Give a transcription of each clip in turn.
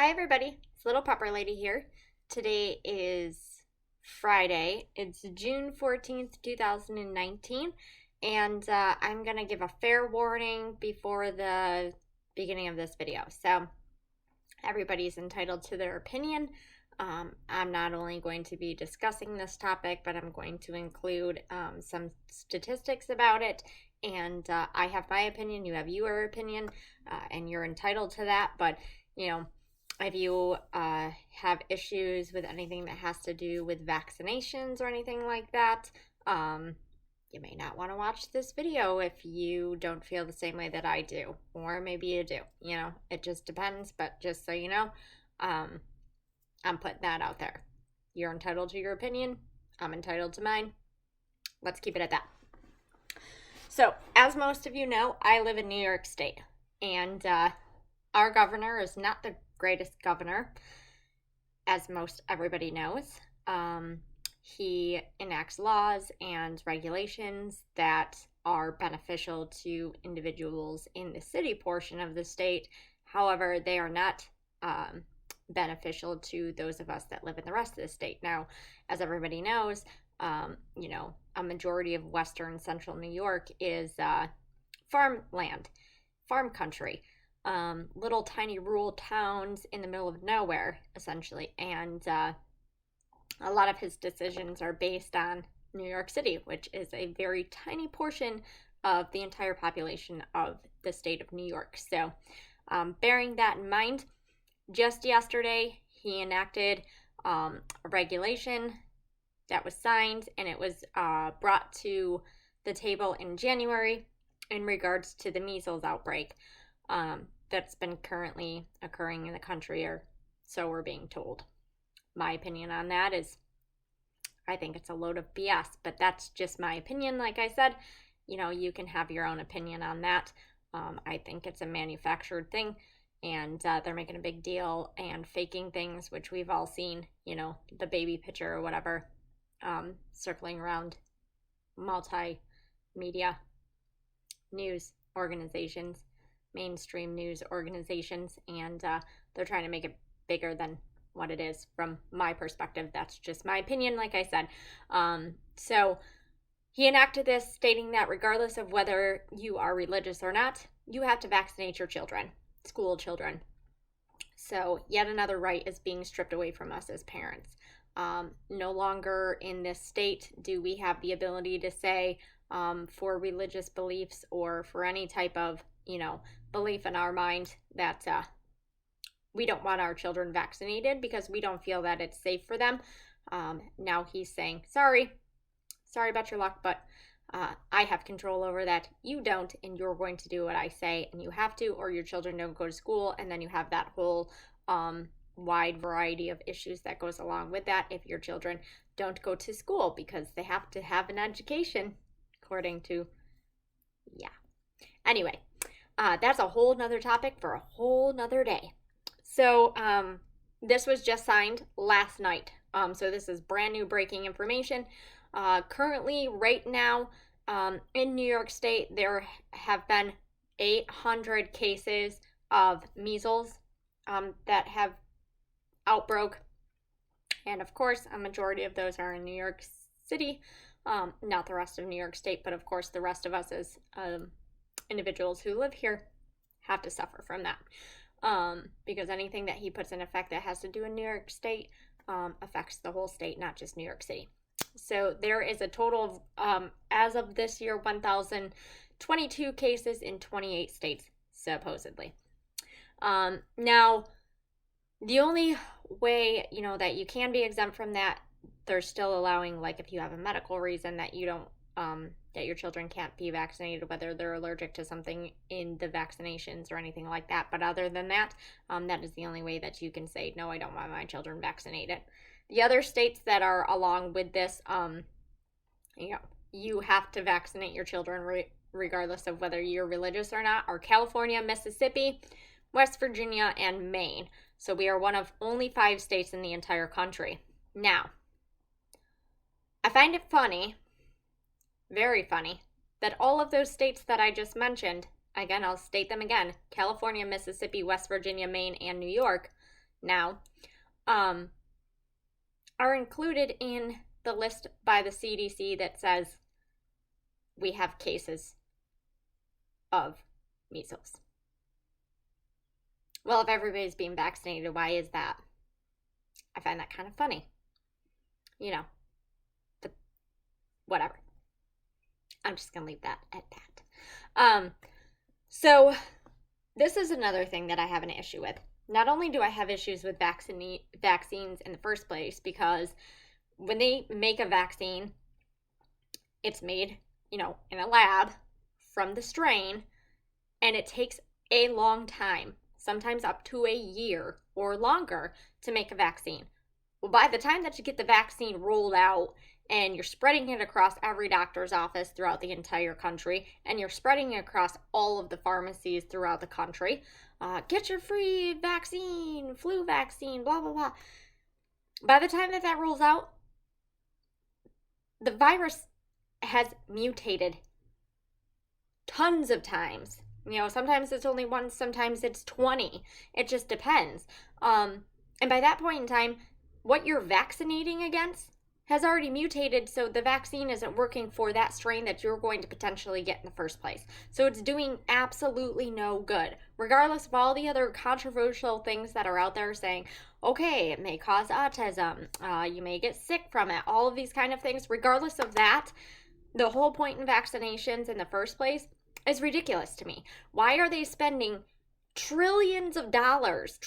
Hi everybody, it's Little Pepper Lady here. Today is Friday. It's June 14th, 2019, and I'm going to give a fair warning before the beginning of this video. So, everybody's entitled to their opinion. I'm not only going to be discussing this topic, but I'm going to include some statistics about it. And I have my opinion, you have your opinion, and you're entitled to that. But, you know, if you have issues with anything that has to do with vaccinations or anything like that, you may not want to watch this video if you don't feel the same way that I do. Or maybe you do. You know, it just depends. But just so you know, I'm putting that out there. You're entitled to your opinion. I'm entitled to mine. Let's keep it at that. So, as most of you know, I live in New York State. And our governor is not the greatest governor, as most everybody knows. He enacts laws and regulations that are beneficial to individuals in the city portion of the state. However, they are not beneficial to those of us that live in the rest of the state. Now, as everybody knows, you know, a majority of western central New York is farmland, farm country. Little tiny rural towns in the middle of nowhere, essentially. And a lot of his decisions are based on New York City, which is a very tiny portion of the entire population of the state of New York. So, bearing that in mind, just yesterday he enacted a regulation that was signed, and it was brought to the table in January in regards to the measles outbreak. That's been currently occurring in the country, or so we're being told. My opinion on that is I think it's a load of BS, but that's just my opinion. Like I said, you know, you can have your own opinion on that. I think it's a manufactured thing, and they're making a big deal and faking things, which we've all seen, you know, the baby picture or whatever, circling around multimedia news organizations, mainstream news organizations, and they're trying to make it bigger than what it is. From my perspective, that's just my opinion, like I said. So he enacted this stating that regardless of whether you are religious or not, you have to vaccinate your children, school children. So yet another right is being stripped away from us as parents. No longer in this state do we have the ability to say for religious beliefs or for any type of, you know, belief in our mind that we don't want our children vaccinated because we don't feel that it's safe for them. Now he's saying, sorry about your luck, but I have control over that. You don't, and you're going to do what I say, and you have to, or your children don't go to school, and then you have that whole wide variety of issues that goes along with that if your children don't go to school because they have to have an education, according to, yeah. Anyway, that's a whole nother topic for a whole nother day. So, this was just signed last night. So this is brand new breaking information. Currently, right now, in New York State, there have been 800 cases of measles that have outbroke. And of course, a majority of those are in New York City, not the rest of New York State, but of course, the rest of us as individuals who live here have to suffer from that. Because anything that he puts in effect that has to do in New York State affects the whole state, not just New York City. So there is a total of, as of this year, 1,022 cases in 28 states, supposedly. Now, the only way, you know, that you can be exempt from that, they're still allowing, like, if you have a medical reason that you don't, that your children can't be vaccinated, whether they're allergic to something in the vaccinations or anything like that. But other than that, that is the only way that you can say, no, I don't want my children vaccinated. The other states that are along with this, you know, you have to vaccinate your children regardless of whether you're religious or not, are California, Mississippi, West Virginia, and Maine. So we are one of only 5 states in the entire country. Now, I find it funny, very funny, that all of those states that I just mentioned, again, I'll state them again, California, Mississippi, West Virginia, Maine, and New York, now are included in the list by the CDC that says we have cases of measles. Well, if everybody's being vaccinated, why is that? I find that kind of funny. But whatever. I'm just going to leave that at that. So this is another thing that I have an issue with. Not only do I have issues with vaccines in the first place, because when they make a vaccine, it's made, in a lab from the strain, and it takes a long time, sometimes up to a year or longer, to make a vaccine. Well, by the time that you get the vaccine rolled out and you're spreading it across every doctor's office throughout the entire country, and you're spreading it across all of the pharmacies throughout the country, get your free vaccine, flu vaccine, blah, blah, blah. By the time that rolls out, the virus has mutated tons of times. Sometimes it's only once, sometimes it's 20. It just depends. And by that point in time, what you're vaccinating against has already mutated, so the vaccine isn't working for that strain that you're going to potentially get in the first place. So it's doing absolutely no good, regardless of all the other controversial things that are out there saying, okay, it may cause autism, you may get sick from it, all of these kind of things. Regardless of that, the whole point in vaccinations in the first place is ridiculous to me. Why are they spending trillions of dollars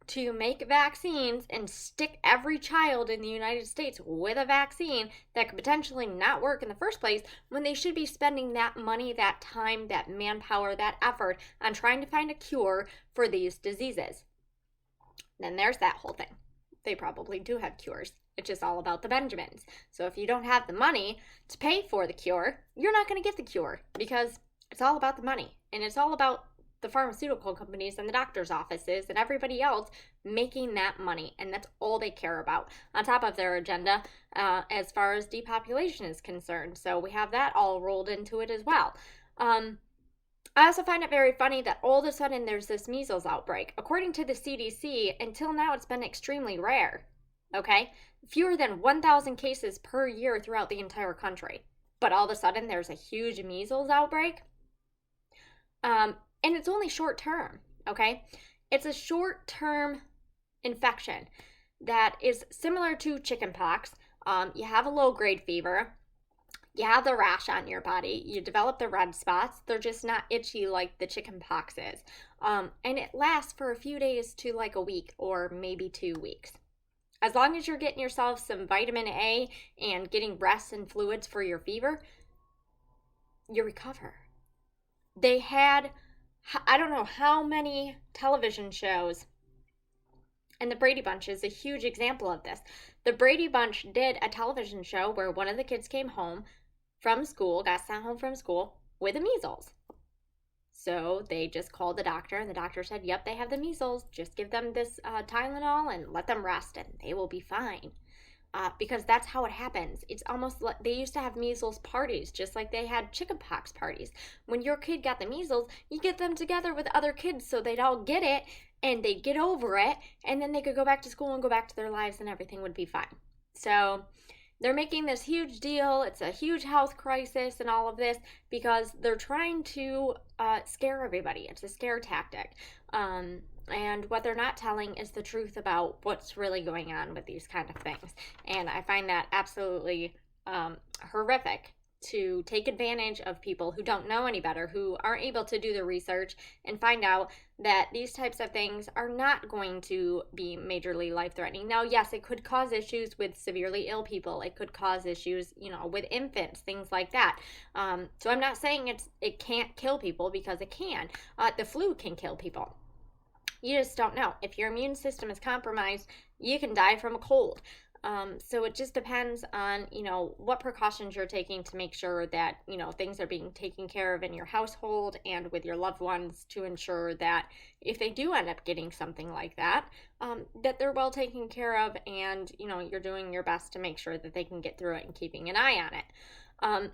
to make vaccines and stick every child in the United States with a vaccine that could potentially not work in the first place, when they should be spending that money, that time, that manpower, that effort on trying to find a cure for these diseases? Then there's that whole thing. They probably do have cures. It's just all about the Benjamins. So if you don't have the money to pay for the cure, you're not going to get the cure, because it's all about the money, and it's all about the pharmaceutical companies and the doctor's offices and everybody else making that money, and that's all they care about, on top of their agenda as far as depopulation is concerned. So we have that all rolled into it as well. I also find it very funny that all of a sudden there's this measles outbreak. According to the CDC, until now it's been extremely rare, okay? Fewer than 1,000 cases per year throughout the entire country. But all of a sudden there's a huge measles outbreak. And it's only short term, okay? It's a short term infection that is similar to chickenpox. You have a low grade fever. You have the rash on your body. You develop the red spots. They're just not itchy like the chickenpox is. And it lasts for a few days to like a week or maybe 2 weeks. As long as you're getting yourself some vitamin A and getting rest and fluids for your fever, you recover. They had, I don't know how many television shows, and the Brady Bunch is a huge example of this. The Brady Bunch did a television show where one of the kids came home from school, got sent home from school with the measles. So they just called the doctor, and the doctor said, yep, they have the measles. Just give them this Tylenol and let them rest, and they will be fine. Because that's how it happens. It's almost like they used to have measles parties, just like they had chickenpox parties. When your kid got the measles, you get them together with other kids so they'd all get it, and they'd get over it, and then they could go back to school and go back to their lives, and everything would be fine. So they're making this huge deal. It's a huge health crisis and all of this because they're trying to scare everybody. It's a scare tactic. And what they're not telling is the truth about what's really going on with these kind of things. And I find that absolutely horrific, to take advantage of people who don't know any better, who aren't able to do the research and find out that these types of things are not going to be majorly life-threatening. Now, yes, it could cause issues with severely ill people. It could cause issues, with infants, things like that. So I'm not saying it can't kill people, because it can. The flu can kill people. You just don't know. If your immune system is compromised, you can die from a cold. So it just depends on, what precautions you're taking to make sure that, things are being taken care of in your household and with your loved ones, to ensure that if they do end up getting something like that, that they're well taken care of, and, you're doing your best to make sure that they can get through it and keeping an eye on it.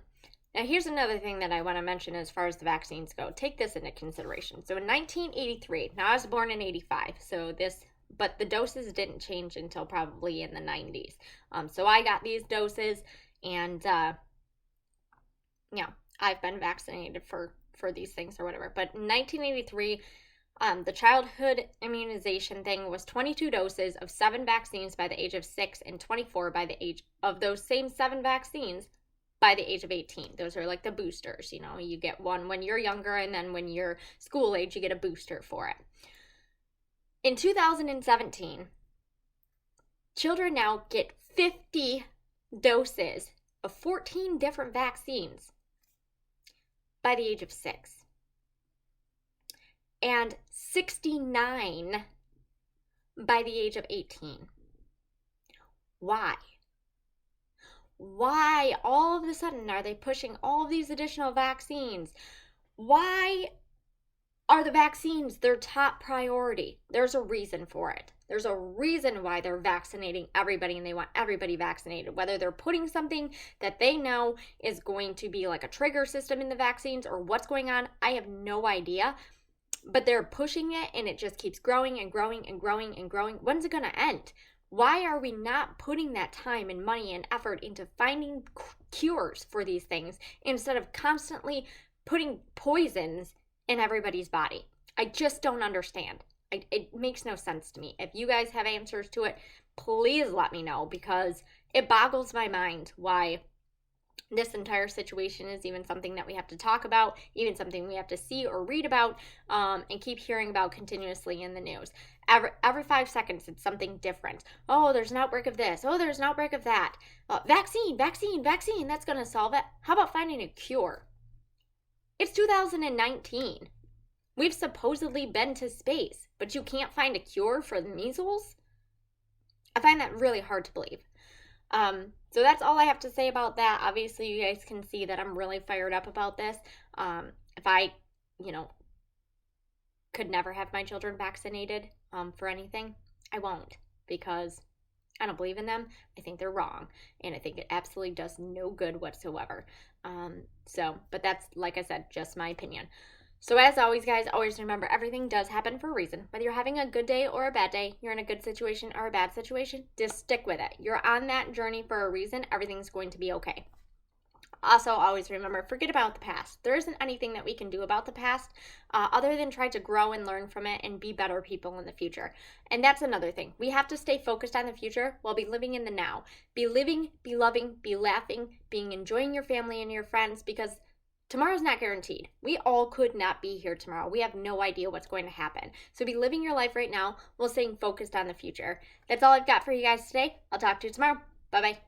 Now, here's another thing that I want to mention as far as the vaccines go. Take this into consideration. So in 1983, now I was born in 85, but the doses didn't change until probably in the 90s. So I got these doses, and I've been vaccinated for these things or whatever. But in 1983, the childhood immunization thing was 22 doses of 7 vaccines by the age of 6 and 24 by the age of those same 7 vaccines by the age of 18. Those are like the boosters, you get one when you're younger, and then when you're school age, you get a booster for it. In 2017, children now get 50 doses of 14 different vaccines by the age of 6. And 69 by the age of 18. Why? Why all of a sudden are they pushing all of these additional vaccines? Why are the vaccines their top priority? There's a reason for it. There's a reason why they're vaccinating everybody, and they want everybody vaccinated. Whether they're putting something that they know is going to be like a trigger system in the vaccines or what's going on, I have no idea. But they're pushing it, and it just keeps growing and growing and growing and growing. When's it going to end? Why are we not putting that time and money and effort into finding cures for these things instead of constantly putting poisons in everybody's body? I just don't understand. It makes no sense to me. If you guys have answers to it, please let me know, because it boggles my mind why this entire situation is even something that we have to talk about, even something we have to see or read about, and keep hearing about continuously in the news. Every 5 seconds, it's something different. Oh, there's an outbreak of this. Oh, there's an outbreak of that. Vaccine, that's going to solve it. How about finding a cure? It's 2019. We've supposedly been to space, but you can't find a cure for the measles? I find that really hard to believe. So that's all I have to say about that. Obviously, you guys can see that I'm really fired up about this. If I, could never have my children vaccinated for anything, I won't, because I don't believe in them. I think they're wrong, and I think it absolutely does no good whatsoever. But that's, like I said, just my opinion. So as always, guys, always remember, everything does happen for a reason. Whether you're having a good day or a bad day, you're in a good situation or a bad situation, just stick with it. You're on that journey for a reason. Everything's going to be okay. Also, always remember, forget about the past. There isn't anything that we can do about the past other than try to grow and learn from it and be better people in the future. And that's another thing. We have to stay focused on the future while be living in the now. Be living, be loving, be laughing, enjoying your family and your friends, because tomorrow's not guaranteed. We all could not be here tomorrow. We have no idea what's going to happen. So be living your life right now while staying focused on the future. That's all I've got for you guys today. I'll talk to you tomorrow. Bye-bye.